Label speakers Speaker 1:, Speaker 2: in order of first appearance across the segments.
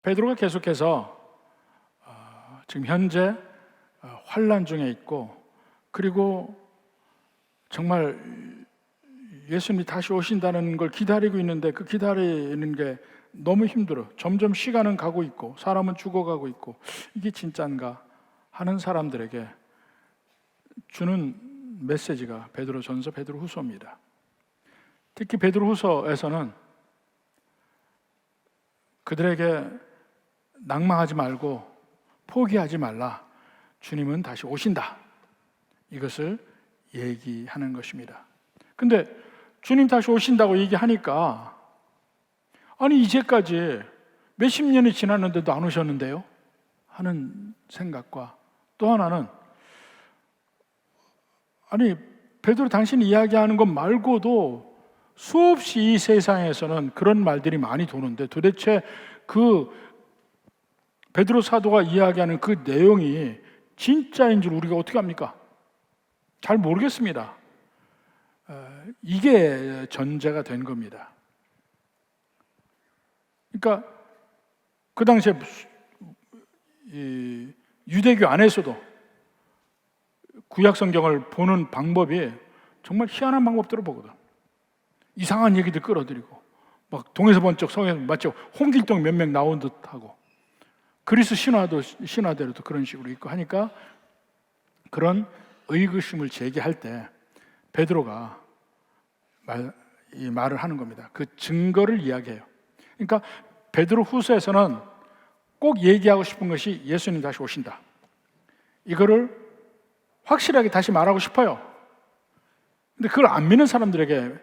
Speaker 1: 베드로가 계속해서 지금 현재 환난 중에 있고, 그리고 정말 예수님이 다시 오신다는 걸 기다리고 있는데 그 기다리는 게 너무 힘들어. 점점 시간은 가고 있고 사람은 죽어가고 있고, 이게 진짠가 하는 사람들에게 주는 메시지가 베드로전서, 베드로후서입니다. 특히 베드로후서에서는 그들에게 낭망하지 말고 포기하지 말라, 주님은 다시 오신다, 이것을 얘기하는 것입니다. 근데 주님 다시 오신다고 얘기하니까, 아니 이제까지 몇십 년이 지났는데도 안 오셨는데요? 하는 생각과, 또 하나는 아니 베드로 당신이 이야기하는 것 말고도 수없이 이 세상에서는 그런 말들이 많이 도는데 도대체 그 베드로 사도가 이야기하는 그 내용이 진짜인 줄 우리가 어떻게 합니까? 잘 모르겠습니다. 이게 전제가 된 겁니다. 그러니까 그 당시에 유대교 안에서도 구약 성경을 보는 방법이 정말 희한한 방법들을 보거든. 이상한 얘기들 끌어들이고, 막 동에서 번쩍 성에서 마치 홍길동 몇 명 나온 듯하고, 그리스 신화대로도 그런 식으로 있고 하니까 그런 의구심을 제기할 때 베드로가 이 말을 하는 겁니다. 그 증거를 이야기해요. 그러니까 베드로 후서에서는 꼭 얘기하고 싶은 것이 예수님 다시 오신다, 이거를 확실하게 다시 말하고 싶어요. 근데 그걸 안 믿는 사람들에게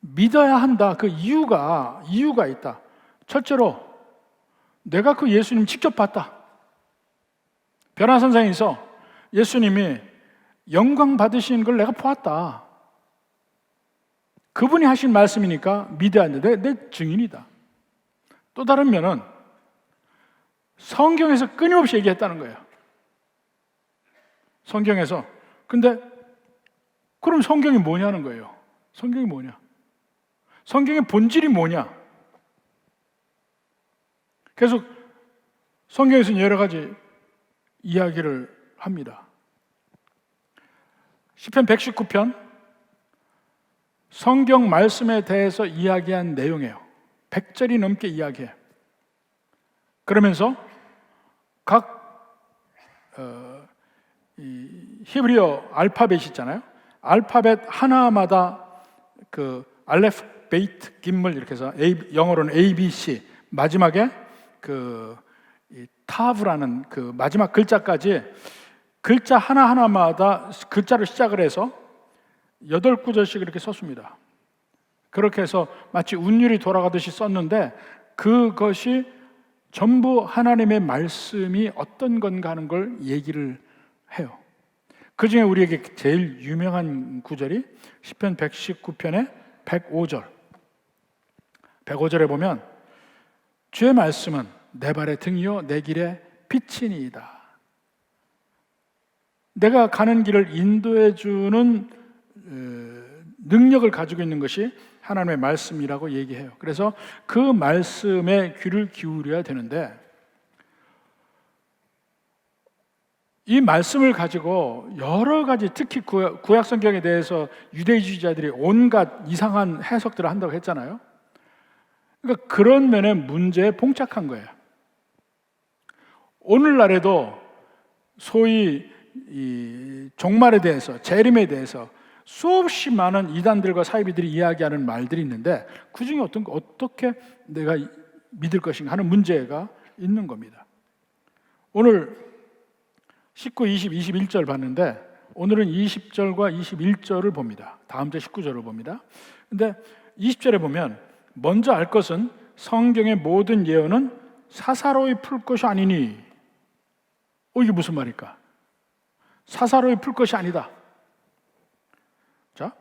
Speaker 1: 믿어야 한다, 그 이유가 있다. 첫째로 내가 그 예수님 직접 봤다. 변화선상에서 예수님이 영광 받으시는 걸 내가 보았다. 그분이 하신 말씀이니까 믿어야 한다. 내 증인이다. 또 다른 면은 성경에서 끊임없이 얘기했다는 거예요. 성경에서. 근데 그럼 성경이 뭐냐는 거예요. 성경이 뭐냐? 성경의 본질이 뭐냐? 계속 성경에서는 여러 가지 이야기를 합니다. 시편 119편 성경 말씀에 대해서 이야기한 내용이에요. 100절이 넘게 이야기해요. 그러면서 각 히브리어 알파벳이 있잖아요. 알파벳 하나마다 그 알레프, 베이트, 김물 이렇게 해서 영어로는 A, B, C, 마지막에 그 타브라는 그 마지막 글자까지 글자 하나하나마다 글자를 시작을 해서 8구절씩 이렇게 썼습니다. 그렇게 해서 마치 운율이 돌아가듯이 썼는데 그것이 전부 하나님의 말씀이 어떤 건가 하는 걸 얘기를 해요. 그 중에 우리에게 제일 유명한 구절이 시편 119편의 105절. 105절에 보면 주의 말씀은 내 발의 등이요 내 길의 빛이니이다. 내가 가는 길을 인도해 주는 능력을 가지고 있는 것이 하나님의 말씀이라고 얘기해요. 그래서 그 말씀에 귀를 기울여야 되는데, 이 말씀을 가지고 여러 가지, 특히 구약 성경에 대해서 유대주의자들이 온갖 이상한 해석들을 한다고 했잖아요. 그러니까 그런 면에 문제에 봉착한 거예요. 오늘날에도 소위 이 종말에 대해서, 재림에 대해서 수없이 많은 이단들과 사이비들이 이야기하는 말들이 있는데 그 중에 어떻게 내가 믿을 것인가 하는 문제가 있는 겁니다. 오늘 19, 20, 21절 봤는데 오늘은 20절과 21절을 봅니다. 다음 주 19절을 봅니다. 근데 20절에 보면 먼저 알 것은 성경의 모든 예언은 사사로이 풀 것이 아니니. 이게 무슨 말일까? 사사로이 풀 것이 아니다. 자,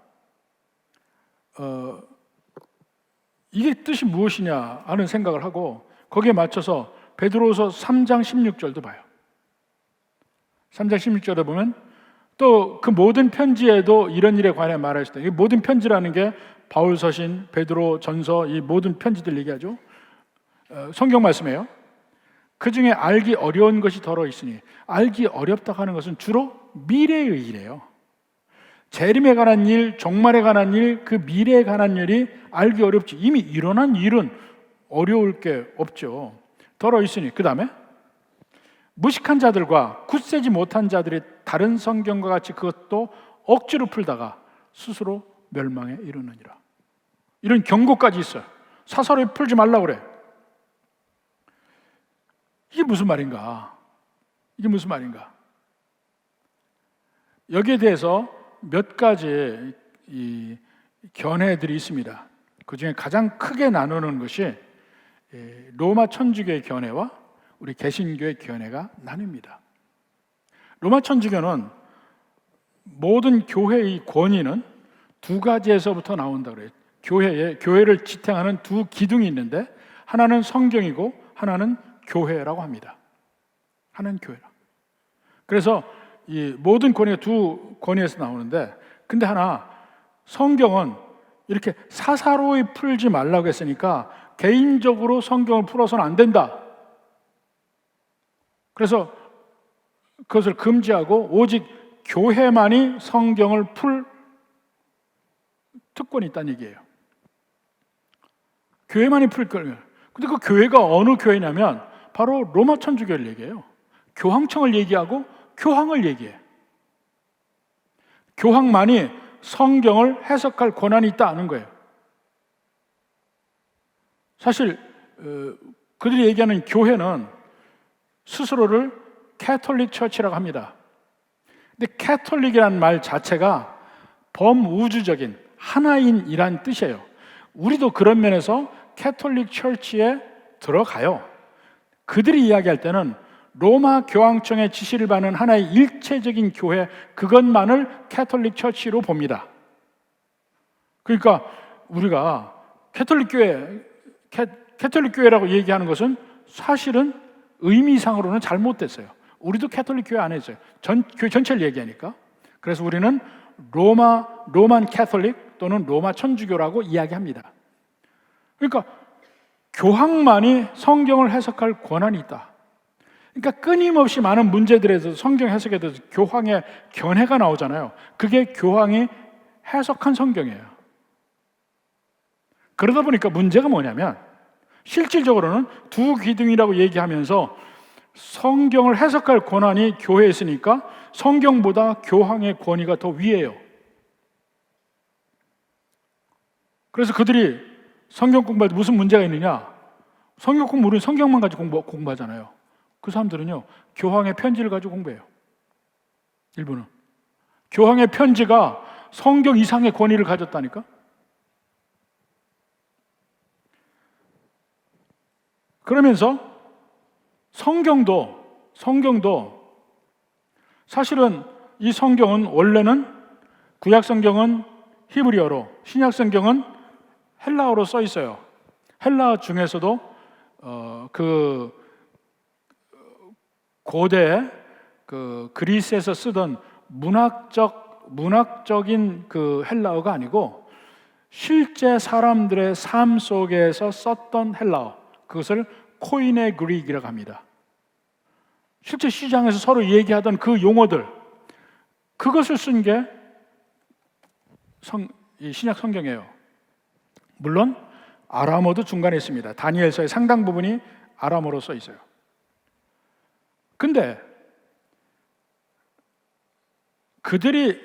Speaker 1: 이게 뜻이 무엇이냐 하는 생각을 하고 거기에 맞춰서 베드로후서 3장 16절도 봐요. 3장 16절에 보면 또 그 모든 편지에도 이런 일에 관해 말하셨다. 이 모든 편지라는 게 바울 서신, 베드로 전서, 이 모든 편지들 얘기하죠. 성경 말씀이에요. 그 중에 알기 어려운 것이 더러 있으니, 알기 어렵다 하는 것은 주로 미래의 일이에요. 재림에 관한 일, 종말에 관한 일, 그 미래에 관한 일이 알기 어렵지. 이미 일어난 일은 어려울 게 없죠. 더러 있으니, 그 다음에 무식한 자들과 굳세지 못한 자들이 다른 성경과 같이 그것도 억지로 풀다가 스스로 멸망에 이르느니라. 이런 경고까지 있어요. 사설에 풀지 말라고 그래. 이게 무슨 말인가? 이게 무슨 말인가? 여기에 대해서 몇 가지 이 견해들이 있습니다. 그 중에 가장 크게 나누는 것이 로마 천주교의 견해와 우리 개신교의 견해가 나뉩니다. 로마 천주교는 모든 교회의 권위는 두 가지에서부터 나온다고 그래요. 교회를 지탱하는 두 기둥이 있는데 하나는 성경이고 하나는 교회라고 합니다. 하나는 교회라. 그래서 이 모든 권위가 두 권위에서 나오는데, 근데 하나, 성경은 이렇게 사사로이 풀지 말라고 했으니까 개인적으로 성경을 풀어서는 안 된다. 그래서 그것을 금지하고 오직 교회만이 성경을 풀 특권이 있다는 얘기예요. 교회만이 풀 거예요. 근데 그 교회가 어느 교회냐면 바로 로마 천주교를 얘기해요. 교황청을 얘기하고 교황을 얘기해. 교황만이 성경을 해석할 권한이 있다는 거예요. 사실 그들이 얘기하는 교회는 스스로를 캐톨릭 처치라고 합니다. 근데 캐톨릭이라는 말 자체가 범우주적인 하나인이란 뜻이에요. 우리도 그런 면에서 캐톨릭 처치에 들어가요. 그들이 이야기할 때는 로마 교황청의 지시를 받는 하나의 일체적인 교회, 그것만을 캐톨릭 처치로 봅니다. 그러니까 우리가 캐톨릭 교회라고 얘기하는 것은 사실은 의미상으로는 잘못됐어요. 우리도 캐톨릭 교회 안에 있어요. 교회 전체를 얘기하니까. 그래서 우리는 로만 캐톨릭 또는 로마 천주교라고 이야기합니다. 그러니까 교황만이 성경을 해석할 권한이 있다. 그러니까 끊임없이 많은 문제들에 대해서 성경 해석에 대해서 교황의 견해가 나오잖아요. 그게 교황이 해석한 성경이에요. 그러다 보니까 문제가 뭐냐면 실질적으로는 두 기둥이라고 얘기하면서 성경을 해석할 권한이 교회에 있으니까 성경보다 교황의 권위가 더 위에요. 그래서 그들이 성경 공부할 때 무슨 문제가 있느냐? 성경 공부는 성경만 가지고 공부하잖아요. 그 사람들은요, 교황의 편지를 가지고 공부해요. 일부는. 교황의 편지가 성경 이상의 권위를 가졌다니까? 그러면서 성경도 사실은 이 성경은 원래는 구약 성경은 히브리어로, 신약 성경은 헬라어로 써 있어요. 헬라어 중에서도 그 고대 그 그리스에서 쓰던 문학적인 그 헬라어가 아니고 실제 사람들의 삶 속에서 썼던 헬라어, 그것을 코이네 그릭이라고 합니다. 실제 시장에서 서로 얘기하던 그 용어들, 그것을 쓴 게 신약 성경이에요. 물론 아람어도 중간에 있습니다. 다니엘서의 상당 부분이 아람어로 써 있어요. 근데 그들이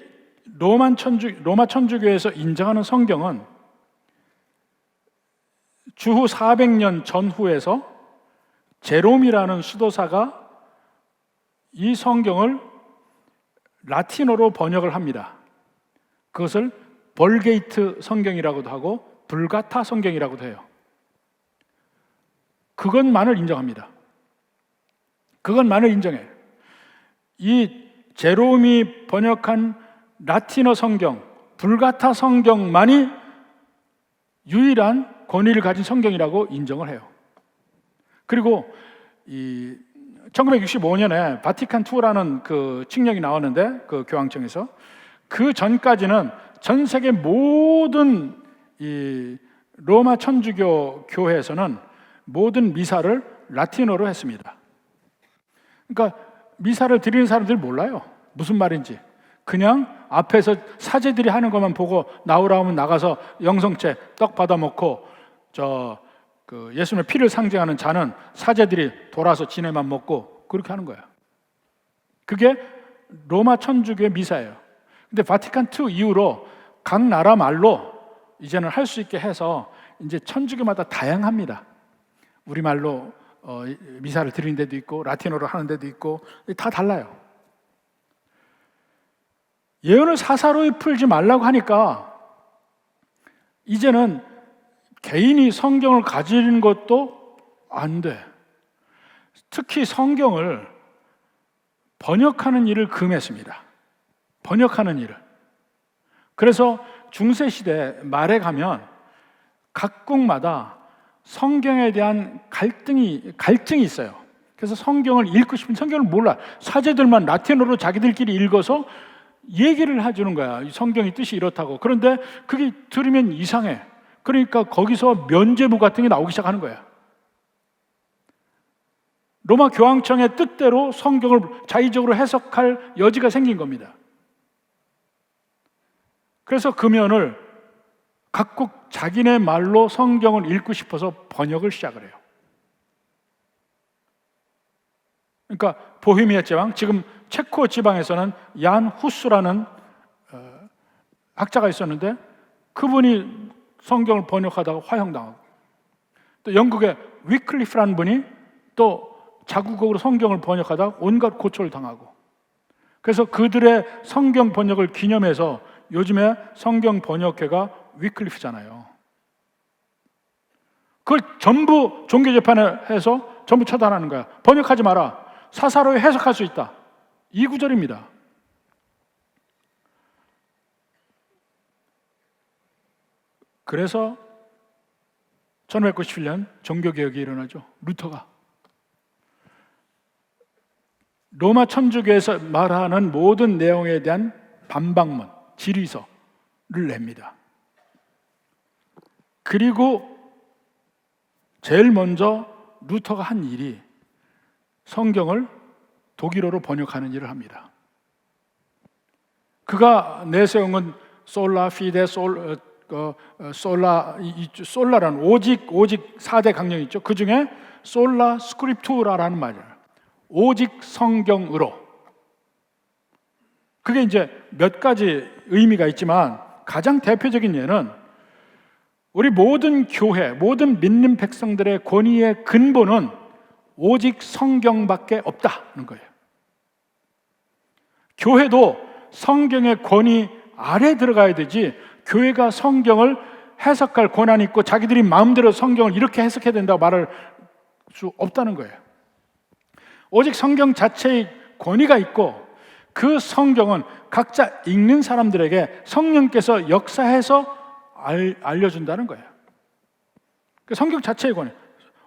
Speaker 1: 로마 천주교에서 인정하는 성경은 주후 400년 전후에서 제롬이라는 수도사가 이 성경을 라틴어로 번역을 합니다. 그것을 벌게이트 성경이라고도 하고 불가타 성경이라고도 해요. 그것만을 인정합니다. 그것만을 인정해. 이 제롬이 번역한 라틴어 성경, 불가타 성경만이 유일한 권위를 가진 성경이라고 인정을 해요. 그리고 이 1965년에 바티칸 II 라는 그 칙령이 나왔는데, 그 교황청에서 그 전까지는 전 세계 모든 이 로마 천주교 교회에서는 모든 미사를 라틴어로 했습니다. 그러니까 미사를 드리는 사람들이 몰라요. 무슨 말인지. 그냥 앞에서 사제들이 하는 것만 보고 나오라 하면 나가서 영성채 떡 받아 먹고 예수님의 피를 상징하는 잔은 사제들이 돌아서 지네만 먹고 그렇게 하는 거예요. 그게 로마 천주교의 미사예요. 근데 바티칸 II 이후로 각 나라 말로 이제는 할 수 있게 해서 이제 천주교마다 다양합니다. 우리말로 미사를 드리는 데도 있고 라틴어로 하는 데도 있고 다 달라요. 예언을 사사로이 풀지 말라고 하니까 이제는 개인이 성경을 가지는 것도 안 돼. 특히 성경을 번역하는 일을 금했습니다. 번역하는 일을. 그래서 중세시대 말에 가면 각국마다 성경에 대한 갈등이 있어요. 그래서 성경을 읽고 싶은 성경을 몰라. 사제들만 라틴어로 자기들끼리 읽어서 얘기를 해주는 거야. 성경의 뜻이 이렇다고. 그런데 그게 들으면 이상해. 그러니까 거기서 면죄부 같은 게 나오기 시작하는 거야. 로마 교황청의 뜻대로 성경을 자의적으로 해석할 여지가 생긴 겁니다. 그래서 금연을 각국 자기네 말로 성경을 읽고 싶어서 번역을 시작을 해요. 그러니까 보헤미아 지방, 지금 체코 지방에서는 얀 후스라는 학자가 있었는데 그분이 성경을 번역하다가 화형당하고, 또 영국의 위클리프라는 분이 또 자국어로 성경을 번역하다가 온갖 고초를 당하고, 그래서 그들의 성경 번역을 기념해서 요즘에 성경 번역회가 위클리프잖아요. 그걸 전부 종교재판에 해서 전부 처단하는 거야. 번역하지 마라. 사사로이 해석할 수 있다. 이 구절입니다. 그래서 1597년 종교개혁이 일어나죠. 루터가 로마 천주교에서 말하는 모든 내용에 대한 반박문, 질의서를 냅니다. 그리고 제일 먼저 루터가 한 일이 성경을 독일어로 번역하는 일을 합니다. 그가 내세운 건 솔라 피데 솔라라는 오직 4대 강령이 있죠. 그 중에 솔라 스크립투라라는 말이에요. 오직 성경으로. 그게 이제 몇 가지 의미가 있지만 가장 대표적인 예는 우리 모든 교회, 모든 믿는 백성들의 권위의 근본은 오직 성경밖에 없다는 거예요. 교회도 성경의 권위 아래 들어가야 되지, 교회가 성경을 해석할 권한이 있고 자기들이 마음대로 성경을 이렇게 해석해야 된다고 말할 수 없다는 거예요. 오직 성경 자체의 권위가 있고 그 성경은 각자 읽는 사람들에게 성령께서 역사해서 알려준다는 거예요. 그 성경 자체의 권위,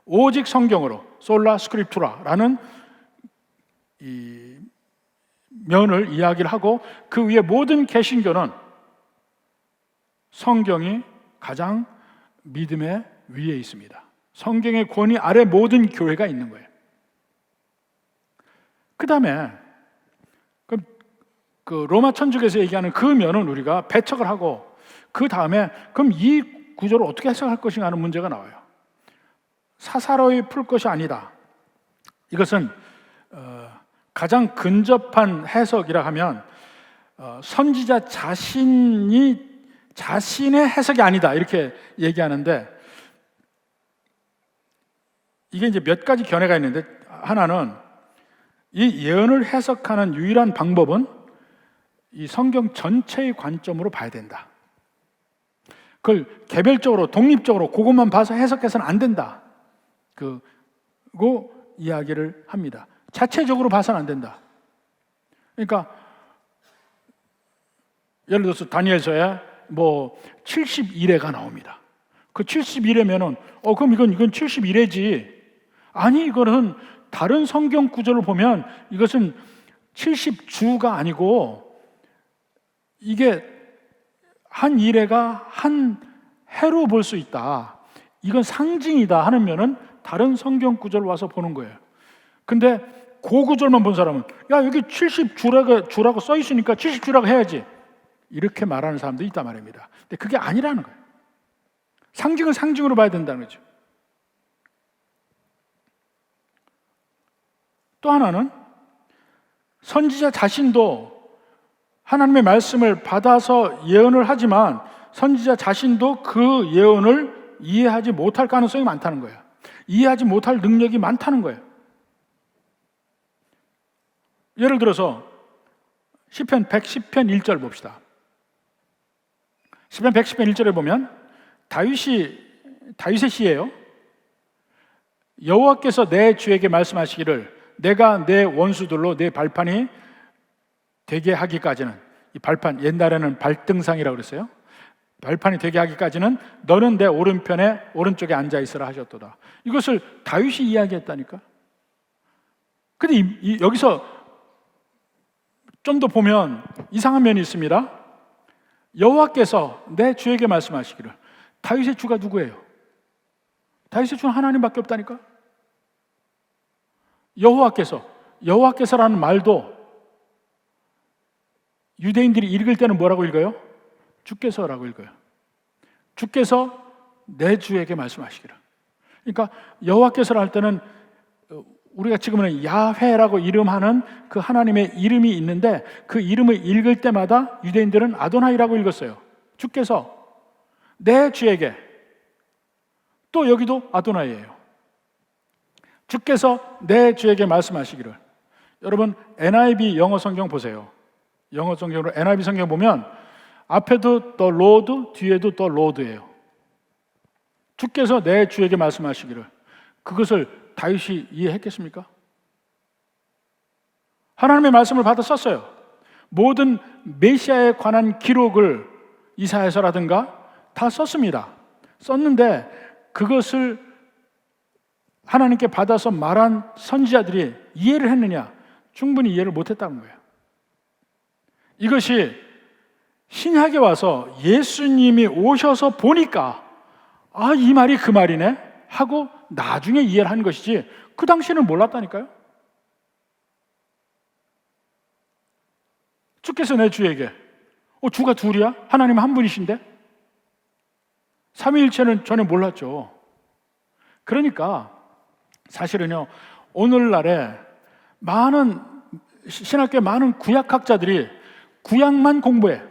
Speaker 1: 오직 성경으로 솔라 스크립투라라는 이 면을 이야기를 하고, 그 위에 모든 개신교는 성경이 가장 믿음의 위에 있습니다. 성경의 권위 아래 모든 교회가 있는 거예요. 그 다음에 그 로마 천주교에서 얘기하는 그 면은 우리가 배척을 하고, 그 다음에 그럼 이 구조를 어떻게 해석할 것인가 하는 문제가 나와요. 사사로이 풀 것이 아니다. 이것은 가장 근접한 해석이라 하면 선지자 자신의 해석이 아니다 이렇게 얘기하는데, 이게 이제 몇 가지 견해가 있는데, 하나는 이 예언을 해석하는 유일한 방법은 이 성경 전체의 관점으로 봐야 된다. 그걸 개별적으로 독립적으로 그것만 봐서 해석해서는 안 된다. 그거 이야기를 합니다. 자체적으로 봐서는 안 된다. 그러니까 예를 들어서 다니엘서에 71회가 나옵니다. 그 71회면은 그럼 이건 71회지. 아니, 이거는 다른 성경 구절을 보면 이것은 70주가 아니고 이게 한 일회가 한 해로 볼 수 있다. 이건 상징이다 하는 면은 다른 성경 구절을 와서 보는 거예요. 근데 그 구절만 본 사람은 야 여기 70주라고 써 있으니까 70주라고 해야지 이렇게 말하는 사람도 있단 말입니다. 근데 그게 아니라는 거예요. 상징은 상징으로 봐야 된다는 거죠. 또 하나는 선지자 자신도 하나님의 말씀을 받아서 예언을 하지만 선지자 자신도 그 예언을 이해하지 못할 가능성이 많다는 거예요. 이해하지 못할 능력이 많다는 거예요. 예를 들어서 시편 110편 1절 봅시다. 시편 110편 1절에 보면 다윗의 시예요. 여호와께서 내 주에게 말씀하시기를 내가 내 원수들로 내 발판이 되게 하기까지는, 이 발판 옛날에는 발등상이라고 그랬어요. 발판이 되게 하기까지는 너는 내 오른쪽에 앉아 있으라 하셨도다. 이것을 다윗이 이야기했다니까. 근데 여기서 좀 더 보면 이상한 면이 있습니다. 여호와께서 내 주에게 말씀하시기를. 다윗의 주가 누구예요? 다윗의 주는 하나님밖에 없다니까. 여호와께서라는 말도 유대인들이 읽을 때는 뭐라고 읽어요? 주께서라고 읽어요. 주께서 내 주에게 말씀하시기를. 그러니까 여호와께서라 할 때는 우리가 지금은 야훼라고 이름하는 그 하나님의 이름이 있는데 그 이름을 읽을 때마다 유대인들은 아도나이라고 읽었어요. 주께서 내 주에게. 또 여기도 아도나이예요. 주께서 내 주에게 말씀하시기를. 여러분 NIV 영어 성경 보세요. 영어 성경으로 NIV 성경 보면 앞에도 the Lord, 뒤에도 the Lord예요. 주께서 내 주에게 말씀하시기를. 그것을 다윗이 이해했겠습니까? 하나님의 말씀을 받아 썼어요. 모든 메시아에 관한 기록을 이사야서라든가 다 썼습니다. 썼는데 그것을 하나님께 받아서 말한 선지자들이 이해를 했느냐? 충분히 이해를 못했다는 거예요. 이것이 신약에 와서 예수님이 오셔서 보니까 이 말이 그 말이네 하고 나중에 이해를 한 것이지 그 당시에는 몰랐다니까요. 주께서 내 주에게. 주가 둘이야? 하나님 한 분이신데? 삼위일체는 전혀 몰랐죠. 그러니까 사실은요, 오늘날에 신학교의 많은 구약학자들이 구약만 공부해.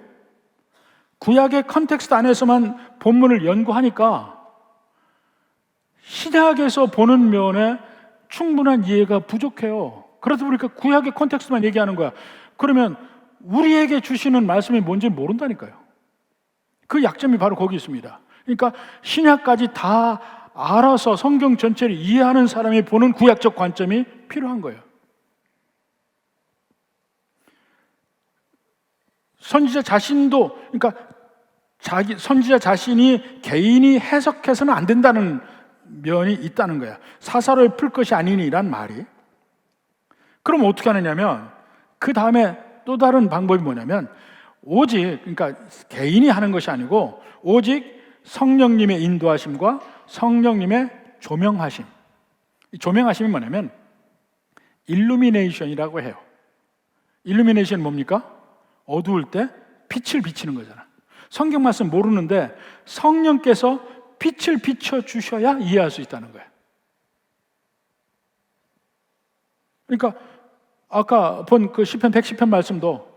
Speaker 1: 구약의 컨텍스트 안에서만 본문을 연구하니까 신약에서 보는 면에 충분한 이해가 부족해요. 그러다 보니까 구약의 컨텍스트만 얘기하는 거야. 그러면 우리에게 주시는 말씀이 뭔지 모른다니까요. 그 약점이 바로 거기 있습니다. 그러니까 신약까지 다 알아서 성경 전체를 이해하는 사람이 보는 구약적 관점이 필요한 거예요. 선지자 자신도, 그러니까 선지자 자신이 개인이 해석해서는 안 된다는 면이 있다는 거야. 사사로이 풀 것이 아니니란 말이. 그럼 어떻게 하느냐면 그 다음에 또 다른 방법이 뭐냐면 오직, 그러니까 개인이 하는 것이 아니고 오직 성령님의 인도하심과 성령님의 조명하심. 이 조명하심이 뭐냐면 일루미네이션이라고 해요. 일루미네이션은 뭡니까? 어두울 때 빛을 비치는 거잖아. 성경 말씀 모르는데 성령께서 빛을 비춰주셔야 이해할 수 있다는 거예요. 그러니까 아까 본 그 시편 110편 말씀도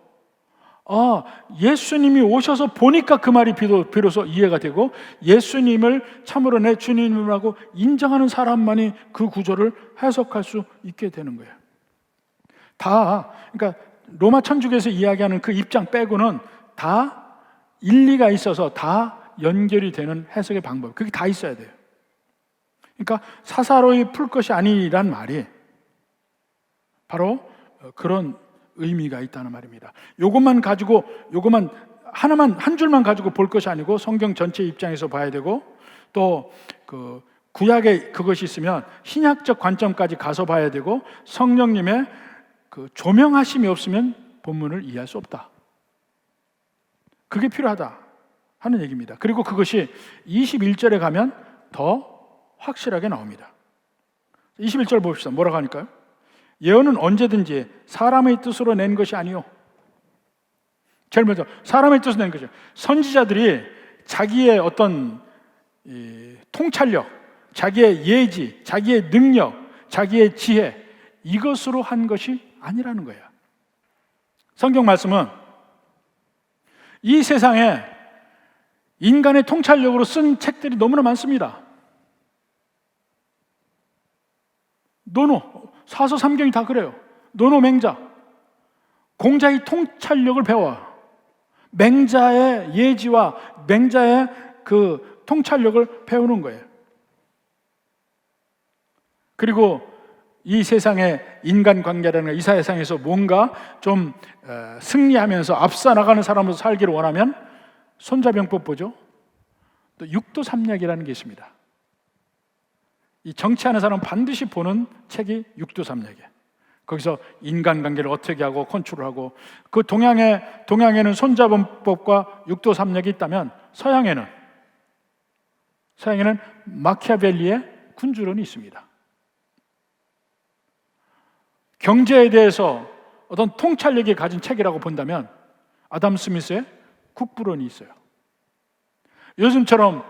Speaker 1: 예수님이 오셔서 보니까 그 말이 비로소 이해가 되고 예수님을 참으로 내 주님이라고 인정하는 사람만이 그 구절을 해석할 수 있게 되는 거예요. 그러니까 로마 천주교에서 이야기하는 그 입장 빼고는 다 일리가 있어서 다 연결이 되는 해석의 방법, 그게 다 있어야 돼요. 그러니까 사사로이 풀 것이 아니란 말이 바로 그런 의미가 있다는 말입니다. 요것만 하나만 한 줄만 가지고 볼 것이 아니고 성경 전체 입장에서 봐야 되고 또 그 구약에 그것이 있으면 신약적 관점까지 가서 봐야 되고 성령님의 그 조명하심이 없으면 본문을 이해할 수 없다. 그게 필요하다 하는 얘기입니다. 그리고 그것이 21절에 가면 더 확실하게 나옵니다. 21절 봅시다. 뭐라고 하니까요? 예언은 언제든지 사람의 뜻으로 낸 것이 아니요. 제일 먼저 사람의 뜻으로 낸 것이요. 선지자들이 자기의 어떤 통찰력, 자기의 예지, 자기의 능력, 자기의 지혜, 이것으로 한 것이 아니라는 거예요. 성경 말씀은 이 세상에 인간의 통찰력으로 쓴 책들이 너무나 많습니다. 노노, 사서 삼경이 다 그래요. 노노 맹자, 공자의 통찰력을 배워 맹자의 예지와 맹자의 그 통찰력을 배우는 거예요. 그리고 이 세상의 인간관계라는 이 세상에서 뭔가 좀 승리하면서 앞서 나가는 사람으로 살기를 원하면 손자병법 보죠. 또 육도삼략이라는 게 있습니다. 이 정치하는 사람은 반드시 보는 책이 육도삼략이에요. 거기서 인간관계를 어떻게 하고 컨트롤하고, 그 동양에는 손자병법과 육도삼략이 있다면 서양에는 마키아벨리의 군주론이 있습니다. 경제에 대해서 어떤 통찰력이 가진 책이라고 본다면 아담 스미스의 국부론이 있어요. 요즘처럼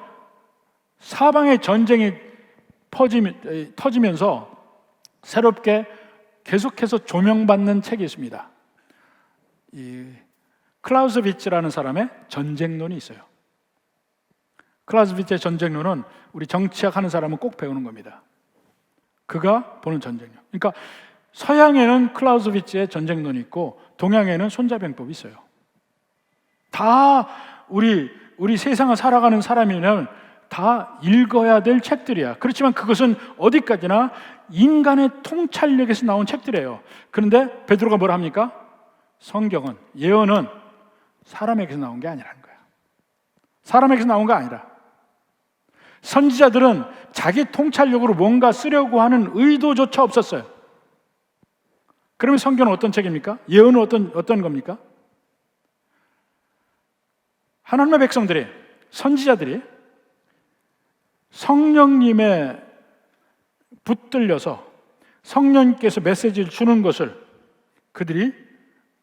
Speaker 1: 사방의 전쟁이 터지면서 새롭게 계속해서 조명받는 책이 있습니다. 이 클라우스비츠라는 사람의 전쟁론이 있어요. 클라우스비츠의 전쟁론은 우리 정치학 하는 사람은 꼭 배우는 겁니다. 그가 보는 전쟁론. 그러니까 서양에는 클라우스비츠의 전쟁론이 있고 동양에는 손자병법이 있어요. 다 우리 세상을 살아가는 사람이면 다 읽어야 될 책들이야. 그렇지만 그것은 어디까지나 인간의 통찰력에서 나온 책들이에요. 그런데 베드로가 뭐라 합니까? 성경은, 예언은 사람에게서 나온 게 아니라는 거야. 사람에게서 나온 거 아니라. 선지자들은 자기 통찰력으로 뭔가 쓰려고 하는 의도조차 없었어요. 그러면 성경은 어떤 책입니까? 예언은 어떤 겁니까? 하나님의 백성들이, 선지자들이 성령님의 붙들려서 성령께서 메시지를 주는 것을 그들이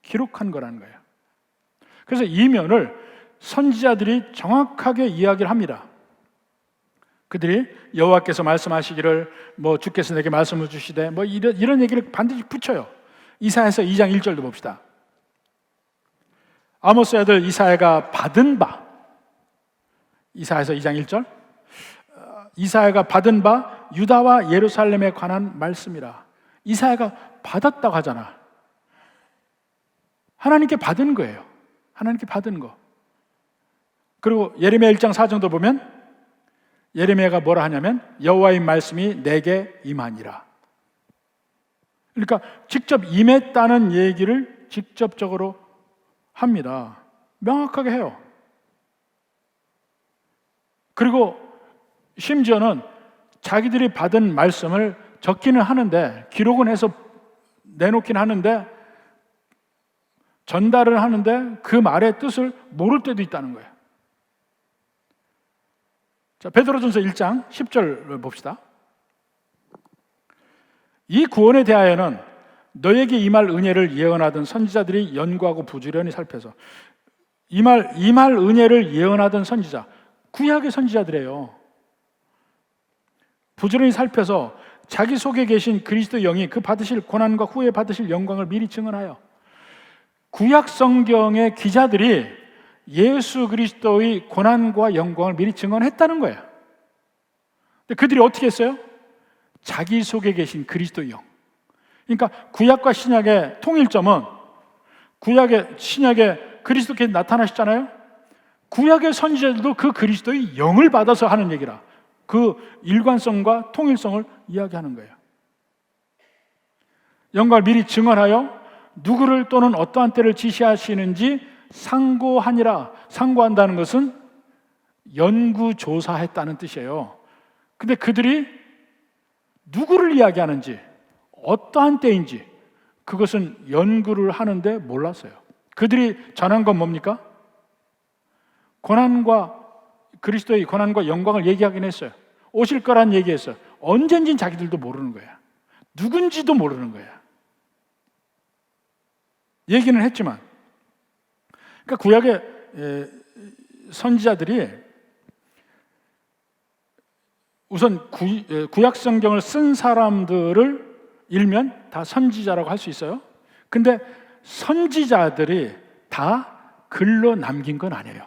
Speaker 1: 기록한 거라는 거예요. 그래서 이면을 선지자들이 정확하게 이야기를 합니다. 그들이 여호와께서 말씀하시기를 주께서 내게 말씀을 주시되 이런 얘기를 반드시 붙여요. 이사야서 2장 1절도 봅시다. 아모스의 아들 이사야가 받은 바, 이사야서 2장 1절, 이사야가 받은 바 유다와 예루살렘에 관한 말씀이라. 이사야가 받았다고 하잖아. 하나님께 받은 거예요. 하나님께 받은 거. 그리고 예레미야 1장 4절도 보면 예레미야가 뭐라 하냐면 여호와의 말씀이 내게 임하니라. 그러니까 직접 임했다는 얘기를 직접적으로 합니다. 명확하게 해요. 그리고 심지어는 자기들이 받은 말씀을 적기는 하는데, 기록은 해서 내놓긴 하는데, 전달을 하는데 그 말의 뜻을 모를 때도 있다는 거예요. 자, 베드로전서 1장 10절 봅시다. 이 구원에 대하여는 너에게 임할 은혜를 예언하던 선지자들이 연구하고 부지런히 살펴서, 임할 은혜를 예언하던 선지자, 구약의 선지자들이에요. 부지런히 살펴서 자기 속에 계신 그리스도 영이 그 받으실 고난과 후에 받으실 영광을 미리 증언하여. 구약 성경의 기자들이 예수 그리스도의 고난과 영광을 미리 증언했다는 거예요. 근데 그들이 어떻게 했어요? 자기 속에 계신 그리스도의 영. 그러니까 구약과 신약의 통일점은, 구약의 신약의 그리스도께서 나타나셨잖아요. 구약의 선지자들도 그 그리스도의 영을 받아서 하는 얘기라. 그 일관성과 통일성을 이야기하는 거예요. 영광을 미리 증언하여 누구를 또는 어떠한 때를 지시하시는지 상고하니라. 상고한다는 것은 연구조사했다는 뜻이에요. 근데 그들이 누구를 이야기하는지, 어떠한 때인지 그것은 연구를 하는데 몰랐어요. 그들이 전한 건 뭡니까? 고난과, 그리스도의 고난과 영광을 얘기하긴 했어요. 오실 거란 얘기했어요. 언젠진 자기들도 모르는 거야. 누군지도 모르는 거야. 얘기는 했지만, 그러니까 구약의 선지자들이 우선 구약 성경을 쓴 사람들을 일면 다 선지자라고 할 수 있어요. 근데 선지자들이 다 글로 남긴 건 아니에요.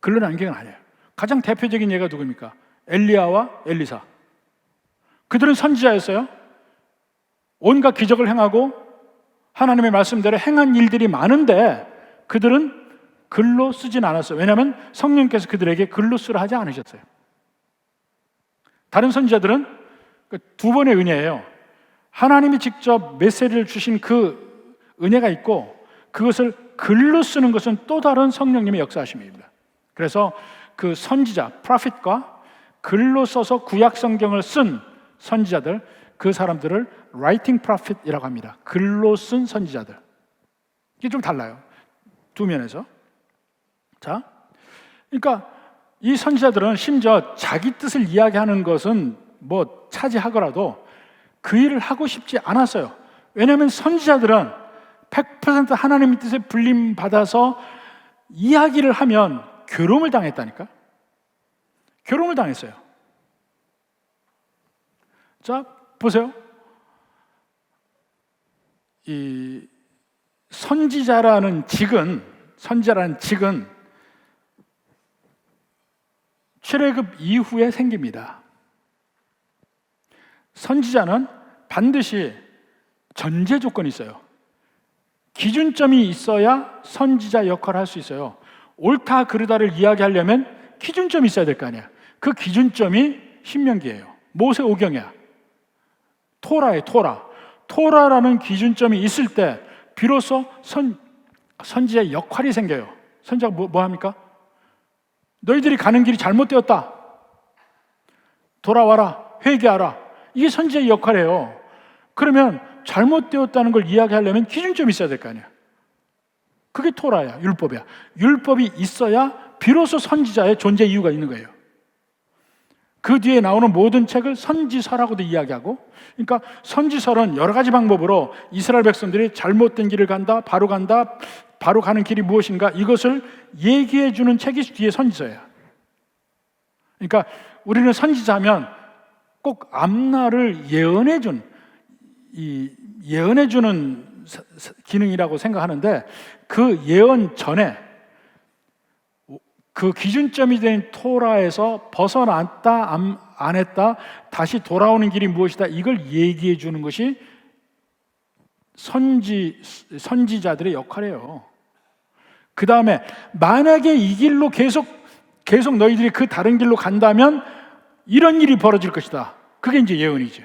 Speaker 1: 글로 남긴 건 아니에요. 가장 대표적인 예가 누구입니까? 엘리야와 엘리사. 그들은 선지자였어요. 온갖 기적을 행하고 하나님의 말씀대로 행한 일들이 많은데 그들은 글로 쓰진 않았어요. 왜냐하면 성령께서 그들에게 글로 쓰라 하지 않으셨어요. 다른 선지자들은 두 번의 은혜예요. 하나님이 직접 메시지를 주신 그 은혜가 있고 그것을 글로 쓰는 것은 또 다른 성령님의 역사하심입니다. 그래서 그 선지자, 프로핏과 글로 써서 구약 성경을 쓴 선지자들, 그 사람들을 writing prophet이라고 합니다. 글로 쓴 선지자들. 이게 좀 달라요. 두 면에서. 자, 그러니까 이 선지자들은 심지어 자기 뜻을 이야기하는 것은 뭐 차지하더라도 그 일을 하고 싶지 않았어요. 왜냐하면 선지자들은 100% 하나님의 뜻에 불림 받아서 이야기를 하면 괴로움을 당했다니까. 괴로움을 당했어요. 자, 보세요. 이 선지자라는 직은 출애굽 이후에 생깁니다. 선지자는 반드시 전제 조건이 있어요. 기준점이 있어야 선지자 역할을 할 수 있어요. 옳다 그르다를 이야기하려면 기준점이 있어야 될 거 아니야. 그 기준점이 신명기예요. 모세오경이야. 토라예요. 토라라는 기준점이 있을 때 비로소 선지자의 역할이 생겨요. 선지자가 뭐 합니까? 너희들이 가는 길이 잘못되었다. 돌아와라. 회개하라. 이게 선지자의 역할이에요. 그러면 잘못되었다는 걸 이야기하려면 기준점이 있어야 될 거 아니야. 그게 토라야. 율법이야. 율법이 있어야 비로소 선지자의 존재 이유가 있는 거예요. 그 뒤에 나오는 모든 책을 선지서라고도 이야기하고, 그러니까 선지서는 여러 가지 방법으로 이스라엘 백성들이 잘못된 길을 간다, 바로 가는 길이 무엇인가, 이것을 얘기해 주는 책이 뒤에 선지서예요. 그러니까 우리는 선지자면 꼭 앞날을 예언해 주는 기능이라고 생각하는데, 그 예언 전에 그 기준점이 된 토라에서 벗어났다 안 했다, 다시 돌아오는 길이 무엇이다, 이걸 얘기해 주는 것이 선지자들의 역할이에요. 그 다음에 만약에 이 길로 계속 너희들이 그 다른 길로 간다면 이런 일이 벌어질 것이다. 그게 이제 예언이지.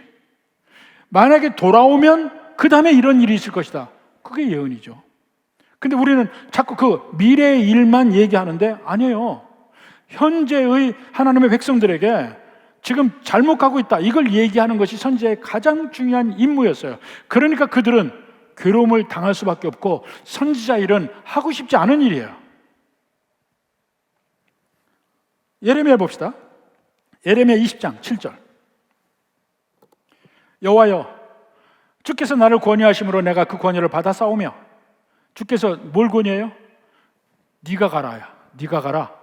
Speaker 1: 만약에 돌아오면 그 다음에 이런 일이 있을 것이다. 그게 예언이죠. 근데 우리는 자꾸 그 미래의 일만 얘기하는데 아니에요. 현재의 하나님의 백성들에게 지금 잘못 가고 있다, 이걸 얘기하는 것이 선지자의 가장 중요한 임무였어요. 그러니까 그들은 괴로움을 당할 수밖에 없고 선지자 일은 하고 싶지 않은 일이에요. 예레미야 봅시다. 예레미야 20장 7절. 여호와여, 주께서 나를 권유하심으로 내가 그 권유를 받아 싸우며. 주께서 뭘 권유해요? 네가 가라야. 네가 가라.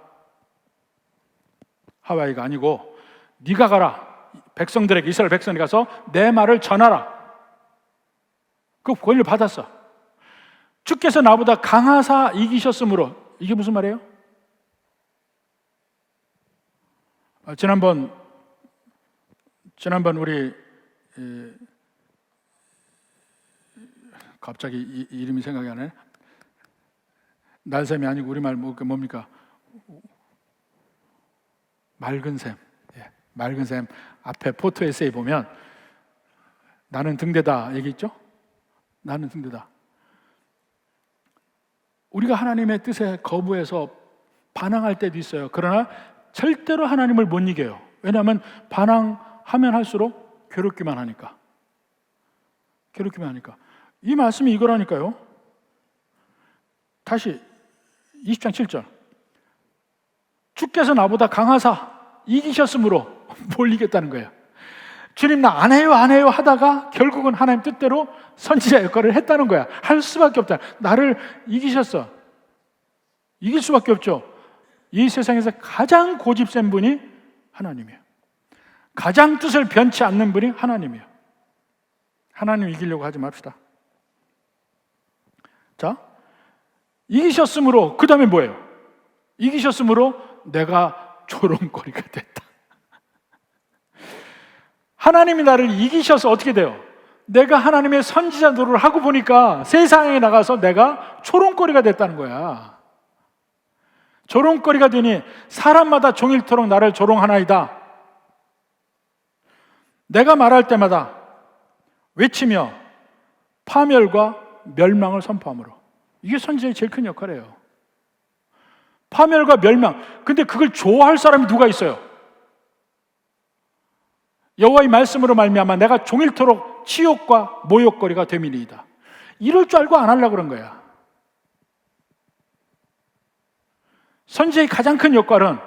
Speaker 1: 하와이가 아니고 네가 가라. 백성들에게, 이스라엘 백성에게 가서 내 말을 전하라. 그 권유를 받았어. 주께서 나보다 강하사 이기셨으므로. 이게 무슨 말이에요? 지난번 우리 갑자기 이름이 생각이 안 나네. 날샘이 아니고 우리말 뭡니까? 맑은 샘. 예, 맑은 샘 앞에 포토 에세이 보면 나는 등대다 얘기 있죠? 나는 등대다. 우리가 하나님의 뜻에 거부해서 반항할 때도 있어요. 그러나 절대로 하나님을 못 이겨요. 왜냐하면 반항하면 할수록 괴롭기만 하니까. 이 말씀이 이거라니까요. 다시 20장 7절. 주께서 나보다 강하사 이기셨으므로 뭘 이겼다는 거예요. 주님 나 안 해요 안 해요 하다가 결국은 하나님 뜻대로 선지자 역할을 했다는 거야. 할 수밖에 없다. 나를 이기셨어. 이길 수밖에 없죠. 이 세상에서 가장 고집센 분이 하나님이에요. 가장 뜻을 변치 않는 분이 하나님이에요. 하나님 이기려고 하지 맙시다. 자, 이기셨으므로 그 다음에 뭐예요? 이기셨으므로 내가 조롱거리가 됐다. 하나님이 나를 이기셔서 어떻게 돼요? 내가 하나님의 선지자 노릇을 하고 보니까 세상에 나가서 내가 조롱거리가 됐다는 거야. 조롱거리가 되니 사람마다 종일토록 나를 조롱하나이다. 내가 말할 때마다 외치며 파멸과 멸망을 선포함으로. 이게 선지자의 제일 큰 역할이에요. 파멸과 멸망. 근데 그걸 좋아할 사람이 누가 있어요? 여호와의 말씀으로 말미암아 내가 종일토록 치욕과 모욕거리가 됨이니이다. 이럴 줄 알고 안 하려고 그런 거야. 선지자의 가장 큰 역할은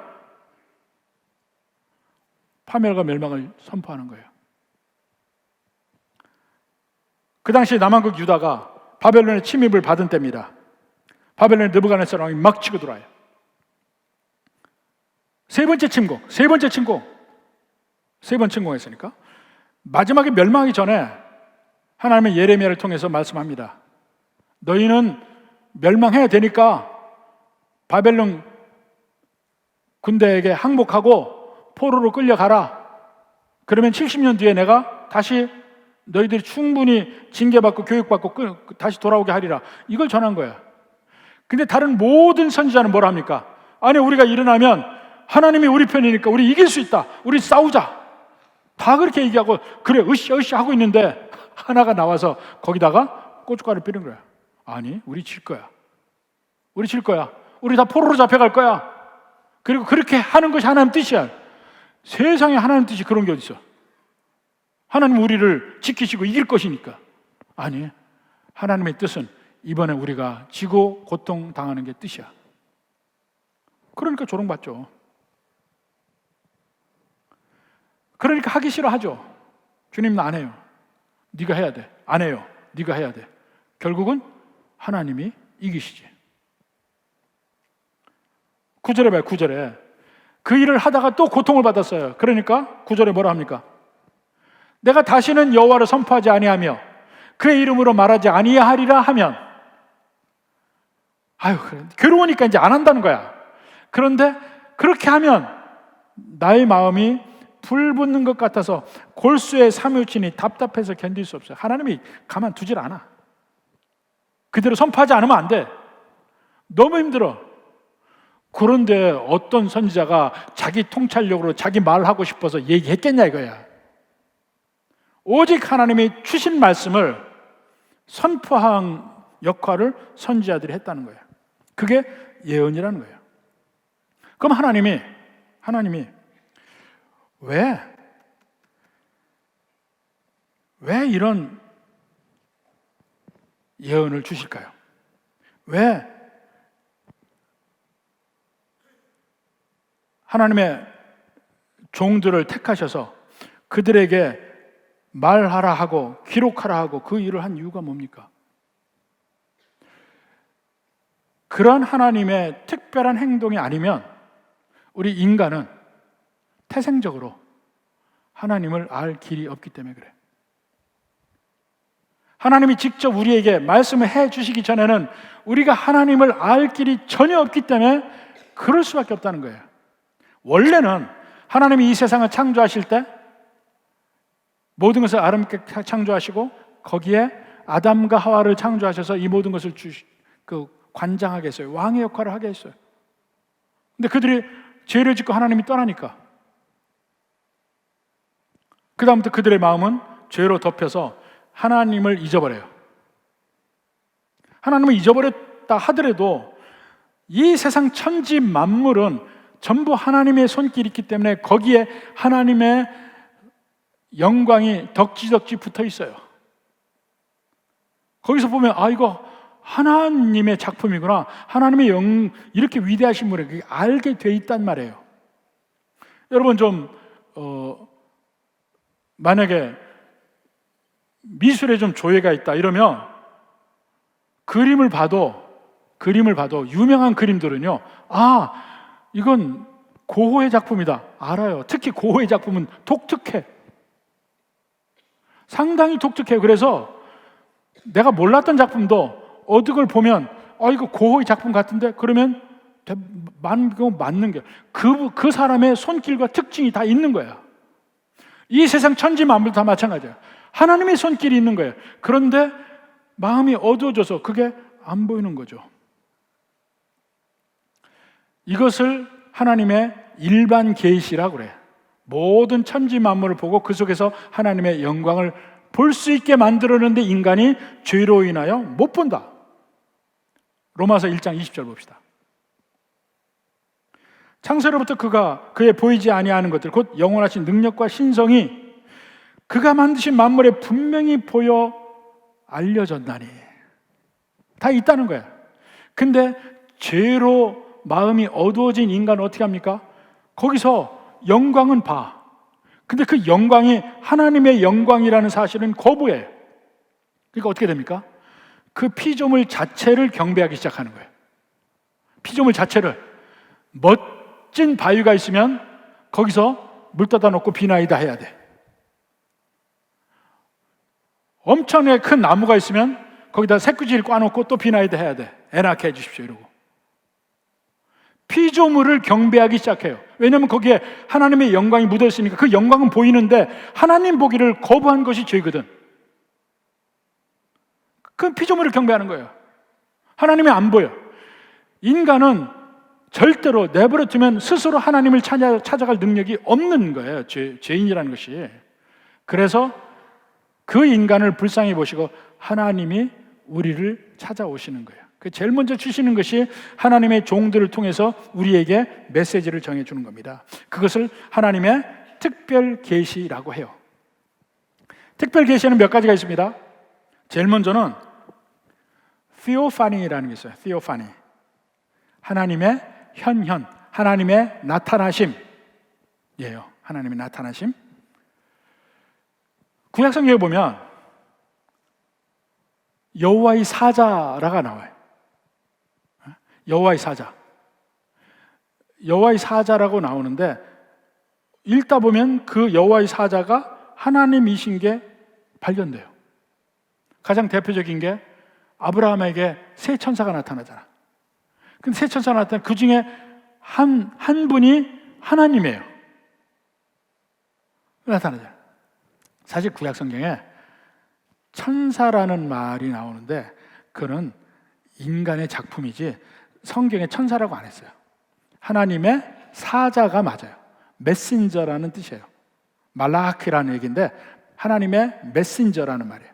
Speaker 1: 파멸과 멸망을 선포하는 거예요. 그 당시 남한국 유다가 바벨론의 침입을 받은 때입니다. 바벨론의 느부갓네살 왕이 막 치고 들어와요. 세 번째 침공했으니까 마지막에 멸망하기 전에 하나님의 예레미야를 통해서 말씀합니다. 너희는 멸망해야 되니까 바벨론 군대에게 항복하고 포로로 끌려가라. 그러면 70년 뒤에 내가 다시 너희들이 충분히 징계받고 교육받고 다시 돌아오게 하리라. 이걸 전한 거야. 근데 다른 모든 선지자는 뭘 합니까? 아니 우리가 일어나면 하나님이 우리 편이니까 우리 이길 수 있다. 우리 싸우자. 다 그렇게 얘기하고 그래 으쌰으쌰 하고 있는데 하나가 나와서 거기다가 고춧가루 뿌린 거야. 아니 우리 질 거야. 우리 다 포로로 잡혀갈 거야. 그리고 그렇게 하는 것이 하나님 뜻이야. 세상에 하나님 뜻이 그런 게 어디 있어? 하나님 우리를 지키시고 이길 것이니까. 아니, 하나님의 뜻은 이번에 우리가 지고 고통당하는 게 뜻이야. 그러니까 조롱받죠. 그러니까 하기 싫어하죠. 주님 나 안 해요. 네가 해야 돼. 안 해요. 네가 해야 돼. 결국은 하나님이 이기시지. 9절에 봐요. 9절에 그 일을 하다가 또 고통을 받았어요. 그러니까 9절에 뭐라 합니까? 내가 다시는 여호와를 선포하지 아니하며 그의 이름으로 말하지 아니하리라 하면 아유 괴로우니까 이제 안 한다는 거야. 그런데 그렇게 하면 나의 마음이 불 붙는 것 같아서 골수에 사무치니 답답해서 견딜 수 없어요. 하나님이 가만두질 않아. 그대로 선포하지 않으면 안 돼. 너무 힘들어. 그런데 어떤 선지자가 자기 통찰력으로 자기 말하고 싶어서 얘기했겠냐 이거야. 오직 하나님이 주신 말씀을 선포한 역할을 선지자들이 했다는 거예요. 그게 예언이라는 거예요. 그럼 하나님이 왜 이런 예언을 주실까요? 왜 하나님의 종들을 택하셔서 그들에게 말하라 하고 기록하라 하고 그 일을 한 이유가 뭡니까? 그런 하나님의 특별한 행동이 아니면 우리 인간은 태생적으로 하나님을 알 길이 없기 때문에 그래. 하나님이 직접 우리에게 말씀을 해 주시기 전에는 우리가 하나님을 알 길이 전혀 없기 때문에 그럴 수밖에 없다는 거예요. 원래는 하나님이 이 세상을 창조하실 때 모든 것을 아름답게 창조하시고 거기에 아담과 하와를 창조하셔서 이 모든 것을 관장하게 했어요. 왕의 역할을 하게 했어요. 근데 그들이 죄를 짓고 하나님이 떠나니까 그 다음부터 그들의 마음은 죄로 덮여서 하나님을 잊어버려요. 하나님을 잊어버렸다 하더라도 이 세상 천지 만물은 전부 하나님의 손길이 있기 때문에 거기에 하나님의 영광이 덕지덕지 붙어 있어요. 거기서 보면 이거 하나님의 작품이구나. 하나님의 이렇게 위대하신 분을 알게 돼 있단 말이에요. 여러분 좀 만약에 미술에 좀 조예가 있다 이러면 그림을 봐도 유명한 그림들은요, 이건 고흐의 작품이다 알아요. 특히 고흐의 작품은 독특해. 상당히 독특해요. 그래서 내가 몰랐던 작품도 어느 걸 보면 이거 고흐의 작품 같은데, 그러면 맞는 게 그 사람의 손길과 특징이 다 있는 거야. 이 세상 천지 만물 다 마찬가지야. 하나님의 손길이 있는 거예요. 그런데 마음이 어두워져서 그게 안 보이는 거죠. 이것을 하나님의 일반 계시라고 그래. 모든 천지 만물을 보고 그 속에서 하나님의 영광을 볼 수 있게 만들었는데 인간이 죄로 인하여 못 본다. 로마서 1장 20절 봅시다. 창세로부터 그의 보이지 아니하는 것들 곧 영원하신 능력과 신성이 그가 만드신 만물에 분명히 보여 알려졌나니. 다 있다는 거야. 근데 죄로 마음이 어두워진 인간은 어떻게 합니까? 거기서 영광은 봐. 근데 그 영광이 하나님의 영광이라는 사실은 거부해. 그러니까 어떻게 됩니까? 그 피조물 자체를 경배하기 시작하는 거예요. 피조물 자체를. 멋진 바위가 있으면 거기서 물 떠다 놓고 비나이다 해야 돼. 엄청나게 큰 나무가 있으면 거기다 새꾸지를 꽈놓고 또 비나이다 해야 돼. 애 낳게 해주십시오 이러고. 피조물을 경배하기 시작해요. 왜냐하면 거기에 하나님의 영광이 묻어있으니까. 그 영광은 보이는데 하나님 보기를 거부한 것이 죄거든. 그 피조물을 경배하는 거예요. 하나님이 안 보여. 인간은 절대로 내버려 두면 스스로 하나님을 찾아갈 능력이 없는 거예요. 죄인이라는 것이. 그래서 그 인간을 불쌍히 보시고 하나님이 우리를 찾아오시는 거예요. 그 제일 먼저 주시는 것이 하나님의 종들을 통해서 우리에게 메시지를 정해주는 겁니다. 그것을 하나님의 특별 계시라고 해요. 특별 계시는 몇 가지가 있습니다. 제일 먼저는 theophany라는 게 있어요. theophany. 하나님의 현현, 하나님의 나타나심이에요. 하나님의 나타나심. 구약 성경에 보면 여호와의 사자라가 나와요. 여호와의 사자. 여호와의 사자라고 나오는데 읽다 보면 그 여호와의 사자가 하나님이신 게 발견돼요. 가장 대표적인 게 아브라함에게 세 천사가 나타나잖아. 근데 세 천사가 나타나 그 중에 한 분이 하나님이에요. 나타나잖아. 사실 구약 성경에 천사라는 말이 나오는데 그는 인간의 작품이지 성경에 천사라고 안 했어요. 하나님의 사자가 맞아요. 메신저라는 뜻이에요. 말라크라는 얘기인데 하나님의 메신저라는 말이에요.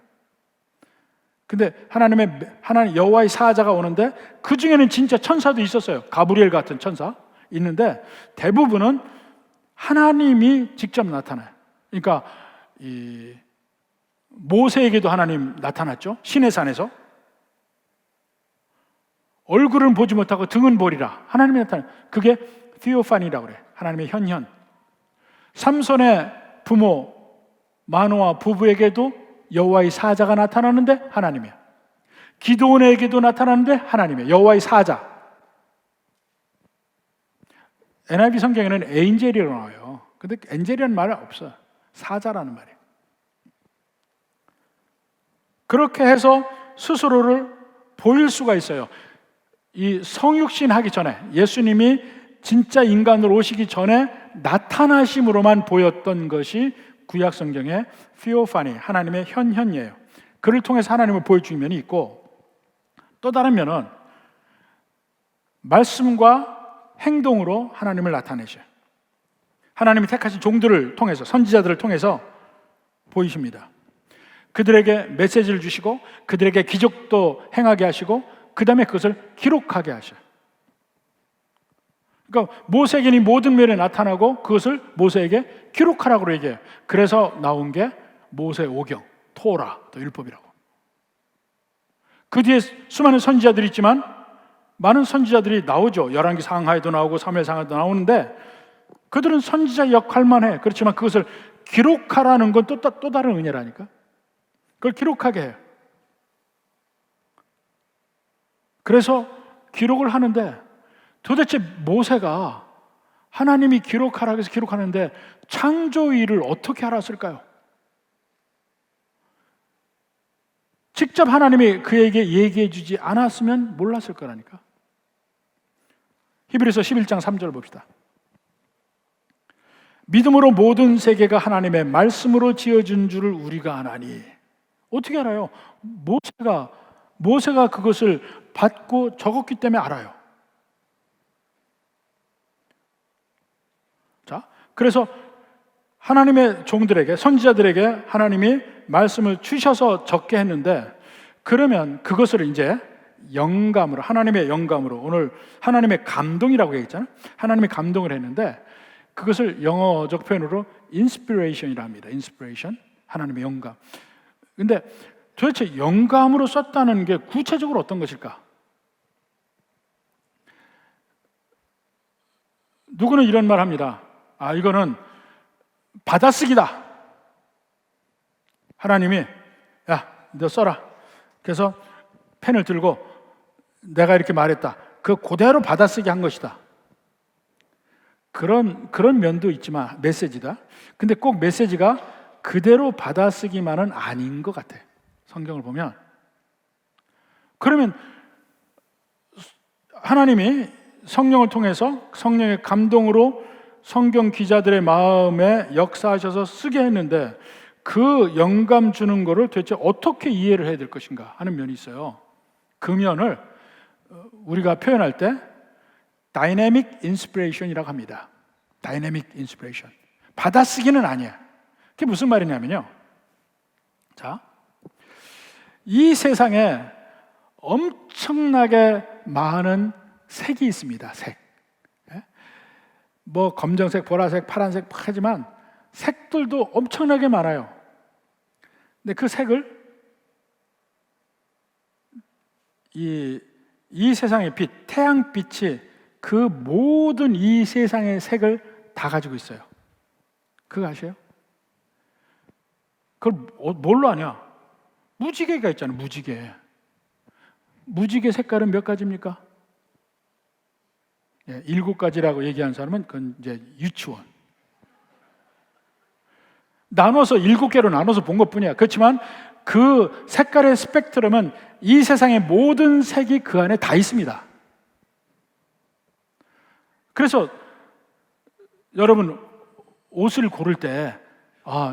Speaker 1: 근데 하나님 여호와의 사자가 오는데 그 중에는 진짜 천사도 있었어요. 가브리엘 같은 천사 있는데 대부분은 하나님이 직접 나타나요. 그러니까 모세에게도 하나님 나타났죠. 시내산에서 얼굴은 보지 못하고 등은 보리라. 하나님이 나타나요. 그게 theophany라고 그래. 하나님의 현현. 삼손의 부모 마노아 부부에게도 여호와의 사자가 나타나는데 하나님이야. 기드온에게도 나타나는데 하나님이야. 여호와의 사자. NIV 성경에는 에인젤이라고 나와요. 근데 엔젤이라는 말은 없어요. 사자라는 말이에요. 그렇게 해서 스스로를 보일 수가 있어요. 이 성육신 하기 전에 예수님이 진짜 인간으로 오시기 전에 나타나심으로만 보였던 것이 구약 성경의 theophany, 하나님의 현현이에요. 그를 통해서 하나님을 보여주는 면이 있고 또 다른 면은 말씀과 행동으로 하나님을 나타내셔요. 하나님이 택하신 종들을 통해서 선지자들을 통해서 보이십니다. 그들에게 메시지를 주시고 그들에게 기적도 행하게 하시고 그 다음에 그것을 기록하게 하셔요. 그러니까 모세에게는 모든 면에 나타나고 그것을 모세에게 기록하라고 얘기해요. 그래서 나온 게 모세 오경, 토라, 또 율법이라고. 그 뒤에 수많은 선지자들이 있지만 많은 선지자들이 나오죠. 열왕기 상하에도 나오고 사무엘 상하에도 나오는데 그들은 선지자 역할만 해. 그렇지만 그것을 기록하라는 건 또 다른 은혜라니까. 그걸 기록하게 해요. 그래서 기록을 하는데 도대체 모세가 하나님이 기록하라고 해서 기록하는데 창조일을 어떻게 알았을까요? 직접 하나님이 그에게 얘기해 주지 않았으면 몰랐을 거라니까. 히브리서 11장 3절 봅시다. 믿음으로 모든 세계가 하나님의 말씀으로 지어진 줄을 우리가 아나니. 어떻게 알아요? 모세가 그것을 받고 적었기 때문에 알아요. 자, 그래서 하나님의 종들에게, 선지자들에게 하나님이 말씀을 주셔서 적게 했는데, 그러면 그것을 이제 영감으로, 하나님의 영감으로, 오늘 하나님의 감동이라고 얘기했잖아요. 하나님의 감동을 했는데 그것을 영어적 표현으로 inspiration이라 합니다. inspiration, 하나님의 영감. 근데 도대체 영감으로 썼다는 게 구체적으로 어떤 것일까? 누구는 이런 말 합니다. 이거는 받아쓰기다. 하나님이 야, 너 써라. 그래서 펜을 들고 내가 이렇게 말했다. 그 그대로 받아쓰기 한 것이다. 그런 면도 있지만 메시지다. 근데 꼭 메시지가 그대로 받아쓰기만은 아닌 것 같아. 성경을 보면. 그러면 하나님이 성령을 통해서 성령의 감동으로 성경 기자들의 마음에 역사하셔서 쓰게 했는데 그 영감 주는 거를 도대체 어떻게 이해를 해야 될 것인가 하는 면이 있어요. 그 면을 우리가 표현할 때 다이내믹 인스피레이션이라고 합니다. 다이내믹 인스피레이션. 받아쓰기는 아니야. 그게 무슨 말이냐면요. 자, 이 세상에 엄청나게 많은 색이 있습니다. 색. 뭐 검정색, 보라색, 파란색 하지만 색들도 엄청나게 많아요. 근데 그 색을 이 세상의 빛, 태양빛이 그 모든 이 세상의 색을 다 가지고 있어요. 그거 아세요? 그걸 뭘로 아냐? 무지개가 있잖아요. 무지개. 무지개 색깔은 몇 가지입니까? 7가지라고 얘기하는 사람은 그건 이제 유치원. 나눠서 7개로 나눠서 본 것뿐이야. 그렇지만 그 색깔의 스펙트럼은 이 세상의 모든 색이 그 안에 다 있습니다. 그래서 여러분 옷을 고를 때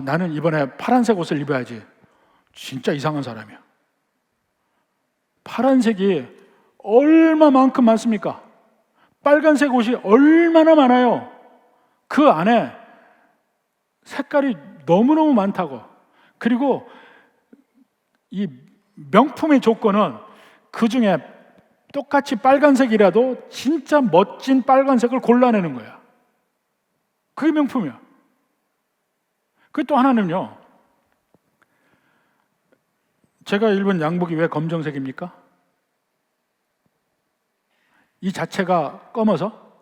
Speaker 1: 나는 이번에 파란색 옷을 입어야지. 진짜 이상한 사람이야. 파란색이 얼마만큼 많습니까? 빨간색 옷이 얼마나 많아요. 그 안에 색깔이 너무너무 많다고. 그리고 이 명품의 조건은 그 중에 똑같이 빨간색이라도 진짜 멋진 빨간색을 골라내는 거야. 그게 명품이야. 그 또 하나는요. 제가 입은 양복이 왜 검정색입니까? 이 자체가 검어서?